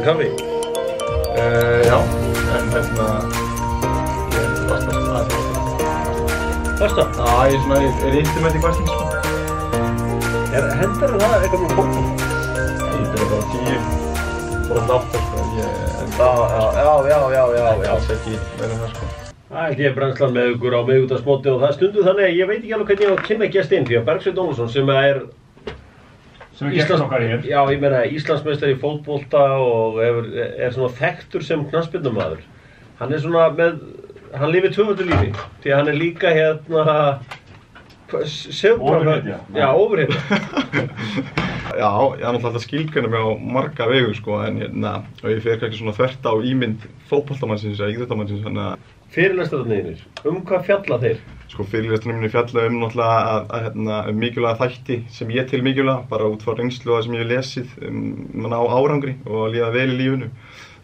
með kaffi? Já, en ég er pasta sem það. Pasta? Já, ég er intimate í hversting, sko. Hendar það eitthvað með fótbolta? Ég byrja bara 10, bara 8, sko. Já, ekki meira það, sko. Það er brennslan með ykkur á miðvikudagsmóti og það stundu þannig að ég veit ekki alveg hvernig ég á að kynna gestinn því að Bergsveinn Ólafsson sem er Já, ég meina Íslandsmeistari í fótbolta og er svona þekktur sem knattspyrnumaður. Hann er svona hann lifir tvöföldu lífi því að hann er líka Ofurhetja. Já, ofurhetja. Já, ég er náttúrulega alltaf skilgreina mig á marga vegu, sko, en og ég fer kannski svona þvert á ímynd fótboltamannsins eða íþróttamannsins, þannig að Fyrirlestararnir, hvað fjalla þeir? Sko, fyrirlestararnir mínir fjalla náttúrulega mikilvæga þætti sem ég tel mikilvæga, bara út frá reynslu og það sem ég hef lesið ná árangri og að líða vel í lífinu.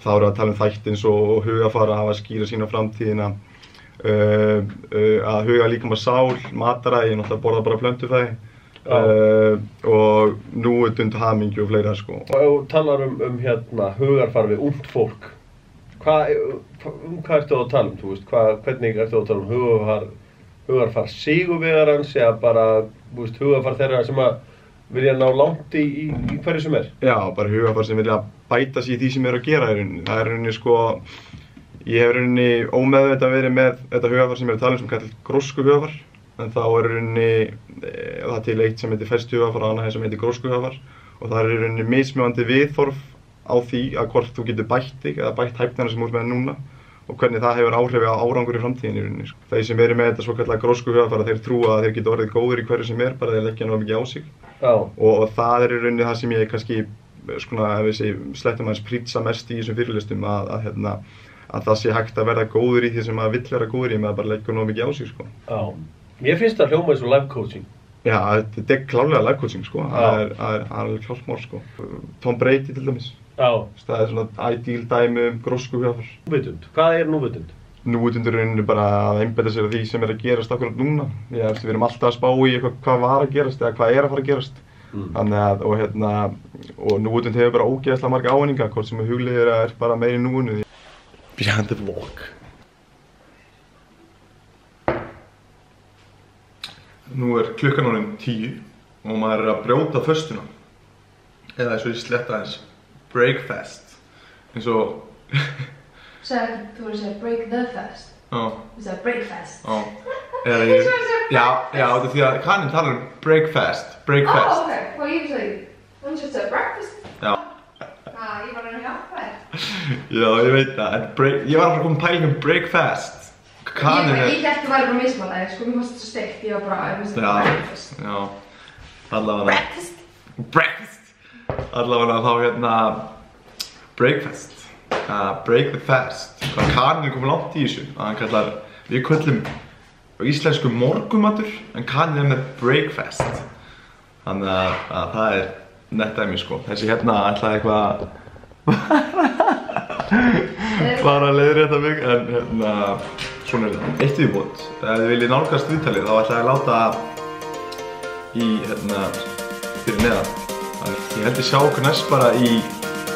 Þá erum við að tala tætti eins og hugafar að hafa skýra sína framtíðina, að huga líkama sál, mataræði, náttúrulega borða bara plöntufæði og núvitund, hamingju og fleira, sko. Og ef þú talar hugarfar við ungt fólk, hvað ertu að tala þú veist, hvernig ertu að tala hugarfar sigurvegarans eða bara, hugarfar þeirra sem að vilja ná langt í hverju sem er? Já, bara hugarfar sem vilja bæta sig í því sem er að gera í rauninni. Það er rauninni, sko, ég hef rauninni ómeðvitað verið með þetta hugarfar sem ég er að tala sem kallar grósku hugarfar, en þá er rauninni, það til eitt sem heitir festu hugarfar og annað sem heitir grósku hugarfar og það er rauninni mismunandi viðhorf á því að hvort þú getur bætt þig eða bætt hæfnina sem þú ert með núna og hvernig það hefur áhrif á árangur í framtíðinni í rauninni, sko. Þeir sem eru með þetta svokallaða grósku hugarfar, þeir trúa að þeir geta orðið góðir í hverju sem er, bara þeir leggja nógu mikið á sig. Og það er í rauninni það sem ég kannski, svona, ef við slettum aðeins prýtsa mest í þessum fyrirlestum að það sé hægt að verða góður í því sem maður vill vera góður í með að bara leggja nógu mikið á sig, sko. Já, mér finnst það hljóma eins og life coaching. Já, þetta er klárlega life coaching, sko. Það er alveg klármál, sko. Tom Brady til dæmis. Já. Það er svona ideal dæmi grósku hugarfar. Núvitund, hvað er núvitund? Núvitund er rauninni bara að einbeita sér að því sem er að gerast akkurat núna. Við erum alltaf að spá í hvað var að gerast eða hvað er að fara að gerast. Þannig að, og núvitund hefur bara ógeðslega marga ávinninga, hvort sem hugleiðir er bara meira í núinu. Behind the vlog. Nú er klukkan orðin 10 og maður er að brjóta föstuna. Eða eins og ég sletta aðeins. Breakfast. Eins og... Þú voru að segja break the fast. Já. Þú sagði breakfast. Já. Eða ég... Já, þetta er því að kaninn talar breakfast. Breakfast. Ok. Well, usually, one should say breakfast. Já. Ég var að hjálpa þér. Já, ég veit það. Ég var að koma pæling breakfast. Kaninn er... Ég gæti að vera bara mismálaðið, sko, mér fannst þetta steikt, ég var bara að breakfast. Já. Allavega... Breakfast. Allavega þá breakfast. Break the fast. Kaninn er komið langt í þessu. Hann kallar, við köllum á íslensku morgumatur, en kaninn er með breakfast. Þannig að það er nett dæmi, sko. Þessi ætlaði eitthvað bara að leiðrétta mig, en svona er þetta. Eitt viðbót, ef þið viljið nálgast viðtalið, þá ætla ég að láta í, fyrir neðan. Þannig ég held ég sjá okkur næst bara í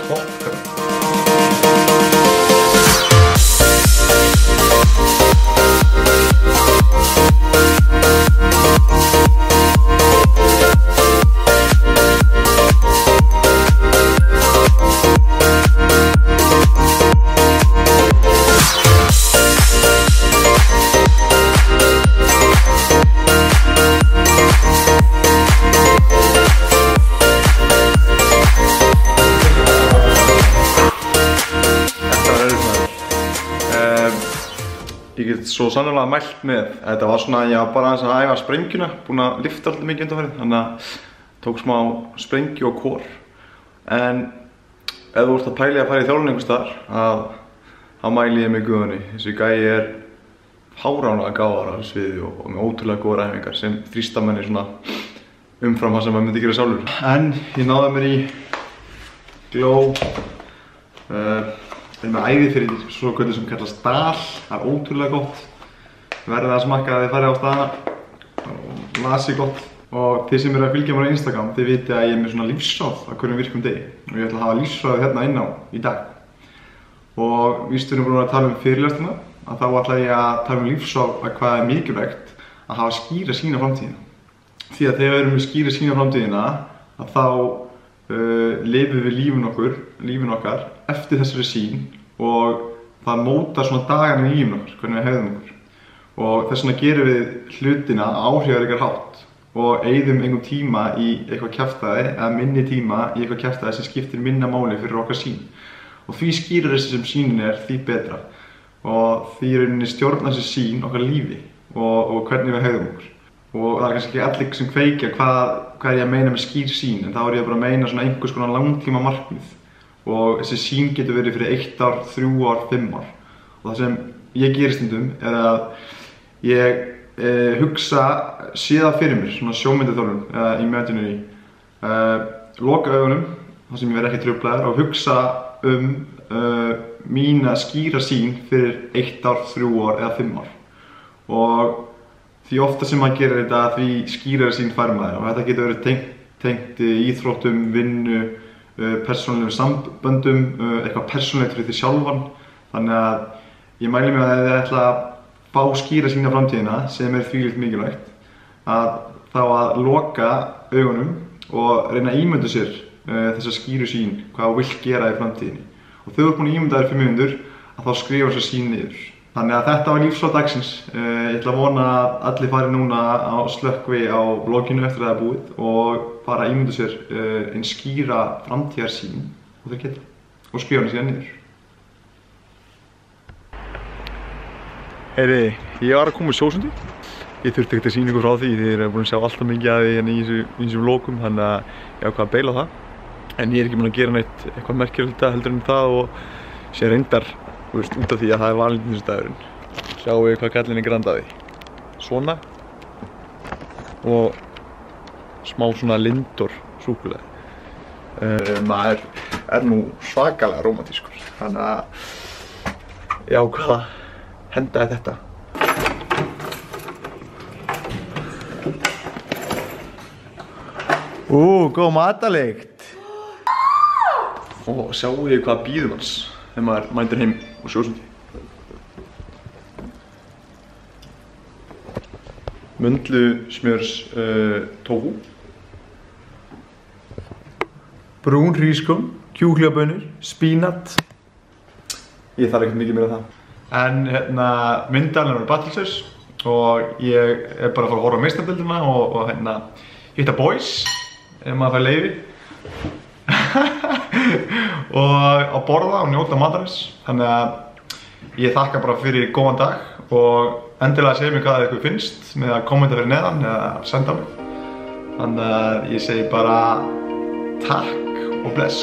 Top Gun. Ég get svo sannarlega mælt með, þetta var svona, ég var bara aðeins að æfa sprengjuna, búinn að lyfta alltaf mikið undanfarið, þannig að tók smá sprengju og kor. En ef þú ert að pæli að fara í þjálfun einhvers staðar, þá mæli ég með guðunni. Þessi gæi er fáránlega gáðar á sviði og með ótrúlega góðar æfingar sem þrýsta manni svona umfram það sem maður myndi gera sjálfur. En ég náði mér í Glow. Við erum með æði fyrir svo kvöldu sem kallast Dal, það er ótrúlega gott. Verðið að smakka að þið farið á staðana og lasi gott. Og þið sem eru að fylgja mér á Instagram, þið viti að ég er með svona lífsráð á hverjum virkum degi. Og ég ætla að hafa lífsráð hérna inn á í dag. Og víst við erum búin að tala um fyrirlestina, að þá ætla ég að tala um lífsráð að hvað er mikilvægt að hafa skýra sýn á framtíðina. Því að þegar við erum með skýra sýn á framtíðina, að þá lifum við lífin okkar eftir þessari sýn og það mótar svona dagana í lífin okkar, hvernig við hegðum okkur. Og þess vegna gerum við hlutina áhrifaríkar hátt og eyðum einhvern tíma í eitthvað kjaftæði eða minni tíma í eitthvað kjaftæði sem skiptir minna máli fyrir okkar sýn. Og því skýrari sem sýnin er, því betra. Og því í rauninni stjórnar þessi sýn okkar lífi og hvernig við hegðum okkur. Og það er kannski ekki allir sem kveikja hvað er ég að meina með skýr sýn, en þá er ég bara að meina svona einhvers konar langtíma markmið. Og þessi sýn getur verið fyrir 1 ár, 3 ár, 5 ár. Og það sem ég gerir stundum er að ég hugsa síðan fyrir mér, svona sjómyndaþjálfun eða imaginary. Loka augunum, þar sem ég verð ekki truflaður, og hugsa mína skýra sýn fyrir 1 ár, 3 ár eða 5 ár. Og því ofta sem maður gerir þetta, því skýrari sýn fær maður. Og þetta getur verið tengt íþróttum, vinnu, persónulegum samböndum, eitthvað persónulegt fyrir því sjálfan. Þannig að ég mæli mig að ef þið ætla að fá skýra sýn á framtíðina, sem er þvílíkt mikilvægt, að þá að loka augunum og reyna að ímynda sér þessa skýru sýn, hvað þú vilt gera í framtíðinni. Og þegar þú ert búin að ímynda þér 5 mínútur, að þá skrifa þessa sýn niður. Þannig að þetta var lífsráð dagsins. Ég ætla að vona að allir fari núna á slökkvi á vlogginu eftir að það er búið og fara að ímynda sér einn skýra framtíðarsýn og þeir geta. Og skrifa hana síðan niður. Heyri, ég var að koma í sjósundi. Ég þurfti ekkert að sýna ykkur frá því þið eru búin að sjá alltaf mikið af því í þessum vloggum, þannig að ég ákvað að beila á það. En ég er ekki búin að gera neitt eitthvað merkilegt heldur en það og sé reyndar út af því að það er valentínusdagurinn. Sjáum við hvað kallinn er grandaði. Svona. Og smá svona Lindor súkkulaði. Maður er nú svakalega rómantískur. Þannig að ég ákvað að henda þetta. Góð matalykt. Og sjáum við hvað bíðum hans þegar maður mætir heim úr sjósundi. Möndlusmjörs tófu. Brún hrísgrjón, kjúklingabönur, spínat. Ég þarf ekkert mikið meira af það. En myndalinn er battlesaus og ég er bara að fara að horfa á meistaradeildina og hitta boys ef maður fær leyfi. Og að borða og njóta matarins. Þannig að ég þakka bara fyrir góðan dag og endilega segja mér hvað ykkur finnst með að kommenta fyrir neðan eða senda mig. Þannig að ég segi bara takk og bless.